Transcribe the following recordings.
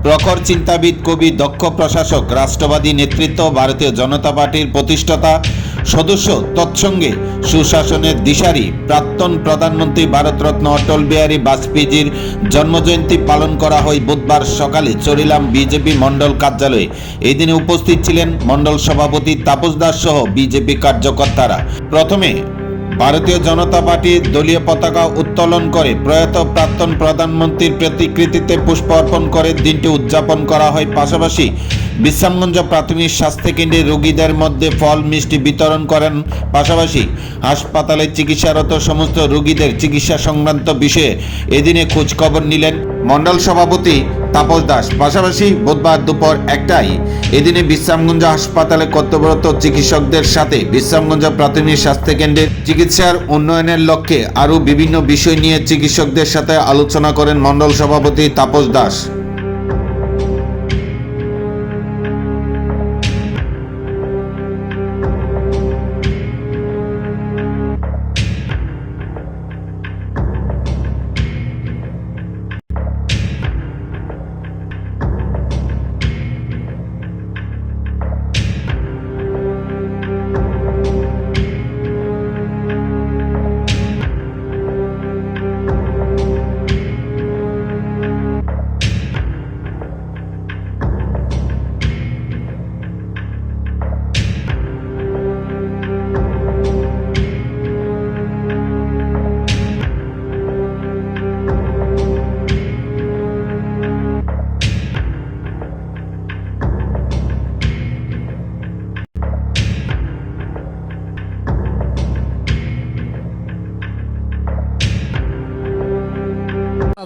প্রখর চিন্তাবিদ, কবি, দক্ষ প্রশাসক, রাষ্ট্রবাদী নেতৃত্ব, ভারতীয় জনতা পার্টির প্রতিষ্ঠাতা সদস্য, তৎসঙ্গে সুশাসনের দিশারি, প্রাক্তন প্রধানমন্ত্রী ভারতরত্ন অটল বিহারী বাজপেয়ীর জন্মজয়ন্তী পালন করা হয় বুধবার সকালে চরিলাম বিজেপি মণ্ডল কার্যালয়ে। এই দিনে উপস্থিত ছিলেন মণ্ডল সভাপতি তাপস দাস সহ বিজেপি কার্যকর্তারা। প্রথমে ভারতীয় জনতা পার্টির দলীয় পতাকা উত্তোলন করে প্রয়াত প্রাক্তন প্রধানমন্ত্রীর প্রতিকৃতিতে পুষ্প অর্পণ করে দিনটি উদযাপন করা হয়। পাশাপাশি বিশ্রামগঞ্জ প্রাথমিক স্বাস্থ্যকেন্দ্রে রোগীদের মধ্যে ফল মিষ্টি বিতরণ করেন। পাশাপাশি হাসপাতালে চিকিৎসারত সমস্ত রোগীদের চিকিৎসা সংক্রান্ত বিষয়ে এদিনে খোঁজখবর নিলেন মণ্ডল সভাপতি তাপস দাস। পাশাপাশি বুধবার দুপুর 1টায় এদিনে বিশ্রামগঞ্জ হাসপাতালে কর্তব্যরত চিকিৎসকদের সাথে বিশ্রামগঞ্জ প্রাথমিক স্বাস্থ্যকেন্দ্রের চিকিৎসার উন্নয়নের লক্ষ্যে আরও বিভিন্ন বিষয় নিয়ে চিকিৎসকদের সাথে আলোচনা করেন মণ্ডল সভাপতি তাপস দাস।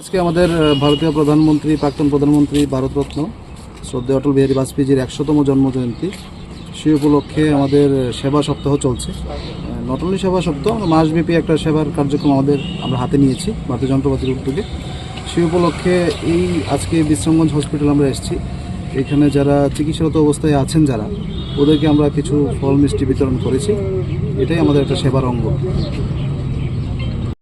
আজকে আমাদের ভারতীয় প্রধানমন্ত্রী, প্রাক্তন প্রধানমন্ত্রী ভারতরত্ন শ্রদ্ধেয় অটল বিহারী বাজপেয়ীর 100তম জন্মজয়ন্তী। সেই উপলক্ষে আমাদের সেবা সপ্তাহ চলছে। নট অনলি সেবা সপ্তাহ, আমরা মাসব্যাপী একটা সেবার কার্যক্রম আমরা হাতে নিয়েছি ভারতীয় জনতা পার্টির উদ্যোগে। সেই উপলক্ষে আজকে বিশ্রামগঞ্জ হসপিটাল আমরা এসেছি। এখানে যারা চিকিৎসারত অবস্থায় আছেন ওদেরকে আমরা কিছু ফল মিষ্টি বিতরণ করেছি। এটাই আমাদের একটা সেবার অঙ্গ।